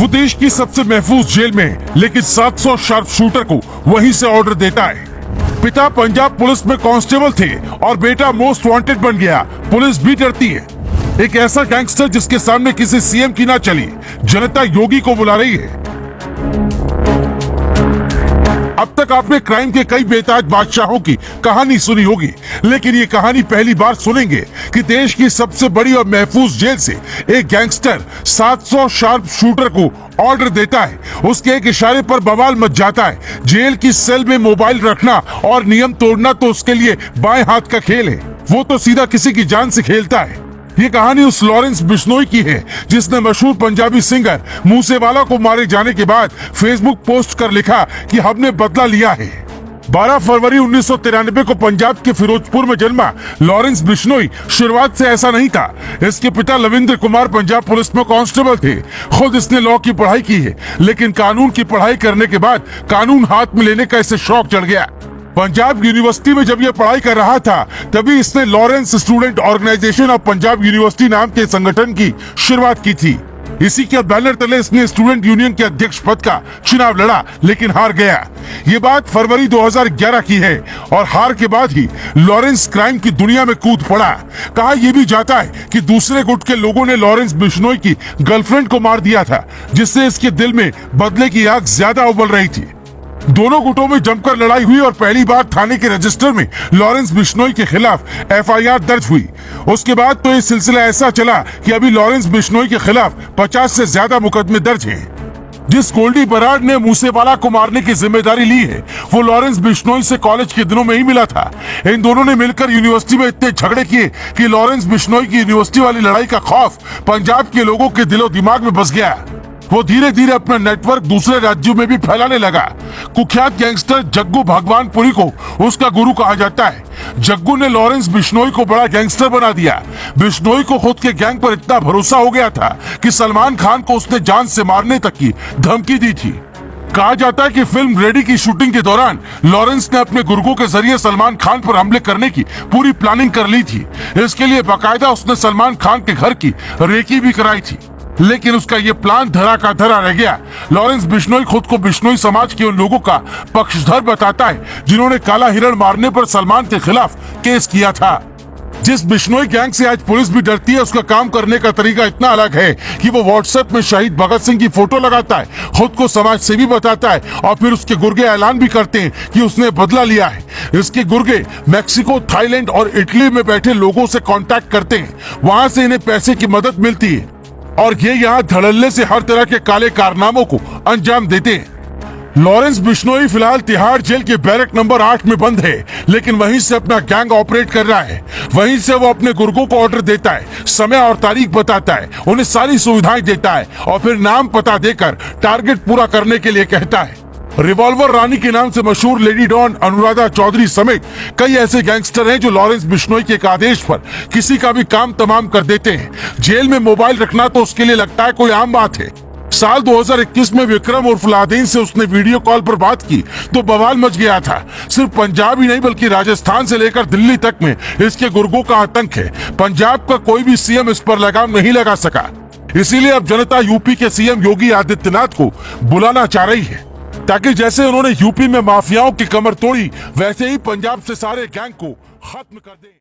वो देश की सबसे महफूज जेल में, लेकिन 700 शार्प शूटर को वहीं से ऑर्डर देता है। पिता पंजाब पुलिस में कांस्टेबल थे और बेटा मोस्ट वांटेड बन गया। पुलिस भी डरती है। एक ऐसा गैंगस्टर जिसके सामने किसी सीएम की ना चली, जनता योगी को बुला रही है। अब तक आपने क्राइम के कई बेताज बादशाहों की कहानी सुनी होगी, लेकिन ये कहानी पहली बार सुनेंगे कि देश की सबसे बड़ी और महफूज जेल से एक गैंगस्टर 700 शार्प शूटर को ऑर्डर देता है। उसके एक इशारे पर बवाल मच जाता है। जेल की सेल में मोबाइल रखना और नियम तोड़ना तो उसके लिए बाएं हाथ का खेल है। वो तो सीधा किसी की जान से खेलता है। ये कहानी उस लॉरेंस बिश्नोई की है जिसने मशहूर पंजाबी सिंगर मूसेवाला को मारे जाने के बाद फेसबुक पोस्ट कर लिखा कि हमने बदला लिया है। 12 फरवरी 1993 को पंजाब के फिरोजपुर में जन्मा लॉरेंस बिश्नोई शुरुआत से ऐसा नहीं था। इसके पिता लविंद्र कुमार पंजाब पुलिस में कांस्टेबल थे। खुद इसने लॉ की पढ़ाई की है, लेकिन कानून की पढ़ाई करने के बाद कानून हाथ में लेने का इसे शौक चढ़ गया। पंजाब यूनिवर्सिटी में जब यह पढ़ाई कर रहा था, तभी इसने Lawrence Student Organisation of Punjab University नाम के संगठन की शुरुआत की थी। इसी के बैनर तले इसने स्टूडेंट यूनियन के अध्यक्ष पद का चुनाव लड़ा, लेकिन हार गया। ये बात फरवरी 2011 की है और हार के बाद ही लॉरेंस क्राइम की दुनिया में कूद पड़ा। कहा यह भी जाता है कि दूसरे गुट के लोगों ने लॉरेंस बिश्नोई की गर्लफ्रेंड को मार दिया था, जिससे इसके दिल में बदले की आग ज्यादा उबल रही थी। दोनों गुटों में जमकर लड़ाई हुई और पहली बार थाने के रजिस्टर में लॉरेंस बिश्नोई के खिलाफ एफआईआर दर्ज हुई। उसके बाद तो ये सिलसिला ऐसा चला कि अभी लॉरेंस बिश्नोई के खिलाफ 50 से ज्यादा मुकदमे दर्ज हैं। जिस गोल्डी बराड ने मूसेवाला को मारने की जिम्मेदारी ली है, वो लॉरेंस बिश्नोई से कॉलेज के दिनों में ही मिला था। इन दोनों ने मिलकर यूनिवर्सिटी में इतने झगड़े किए कि लॉरेंस बिश्नोई की यूनिवर्सिटी वाली लड़ाई का खौफ पंजाब के लोगों के दिलो दिमाग में बस गया। वो धीरे धीरे अपना नेटवर्क दूसरे राज्यों में भी फैलाने लगा। कुख्यात गैंगस्टर जग्गू भगवानपुरी को उसका गुरु कहा जाता है। जग्गू ने लॉरेंस बिश्नोई को बड़ा गैंगस्टर बना दिया। बिश्नोई को खुद के गैंग पर इतना भरोसा हो गया था कि सलमान खान को उसने जान से मारने तक की धमकी दी थी। कहा जाता है कि फिल्म रेडी की शूटिंग के दौरान लॉरेंस ने अपने गुर्गों के जरिए सलमान खान पर हमले करने की पूरी प्लानिंग कर ली थी। इसके लिए बाकायदा उसने सलमान खान के घर की रेकी भी कराई थी, लेकिन उसका ये प्लान धरा का धरा रह गया। लॉरेंस बिश्नोई खुद को बिश्नोई समाज के उन लोगों का पक्षधर बताता है जिन्होंने काला हिरण मारने पर सलमान के खिलाफ केस किया था। जिस बिश्नोई गैंग से आज पुलिस भी डरती है, उसका काम करने का तरीका इतना अलग है कि वो व्हाट्सएप में शहीद भगत सिंह की फोटो लगाता है, खुद को समाज सेवी बताता है और फिर उसके गुर्गे ऐलान भी करते हैं कि उसने बदला लिया है। इसके गुर्गे मैक्सिको, थाईलैंड और इटली में बैठे लोगों से कांटेक्ट करते हैं। वहां से इन्हें पैसे की मदद मिलती है और ये यहाँ धड़ल्ले से हर तरह के काले कारनामों को अंजाम देते हैं। लॉरेंस बिश्नोई फिलहाल तिहाड़ जेल के बैरक नंबर 8 में बंद है, लेकिन वहीं से अपना गैंग ऑपरेट कर रहा है। वहीं से वो अपने गुर्गों को ऑर्डर देता है, समय और तारीख बताता है, उन्हें सारी सुविधाएं देता है और फिर नाम पता देकर टारगेट पूरा करने के लिए कहता है। रिवॉल्वर रानी के नाम से मशहूर लेडी डॉन अनुराधा चौधरी समेत कई ऐसे गैंगस्टर हैं जो लॉरेंस बिश्नोई के आदेश पर किसी का भी काम तमाम कर देते हैं। जेल में मोबाइल रखना तो उसके लिए लगता है कोई आम बात है। साल 2021 में विक्रम उर्फ लादेन से उसने वीडियो कॉल पर बात की तो बवाल मच गया था। सिर्फ पंजाब ही नहीं बल्कि राजस्थान से लेकर दिल्ली तक में इसके गुर्गों का आतंक है। पंजाब का कोई भी सीएम इस पर लगाम नहीं लगा सका। इसीलिए अब जनता यूपी के सीएम योगी आदित्यनाथ को बुलाना चाह रही है, ताकि जैसे उन्होंने यूपी में माफियाओं की कमर तोड़ी, वैसे ही पंजाब से सारे गैंग को खत्म कर दें।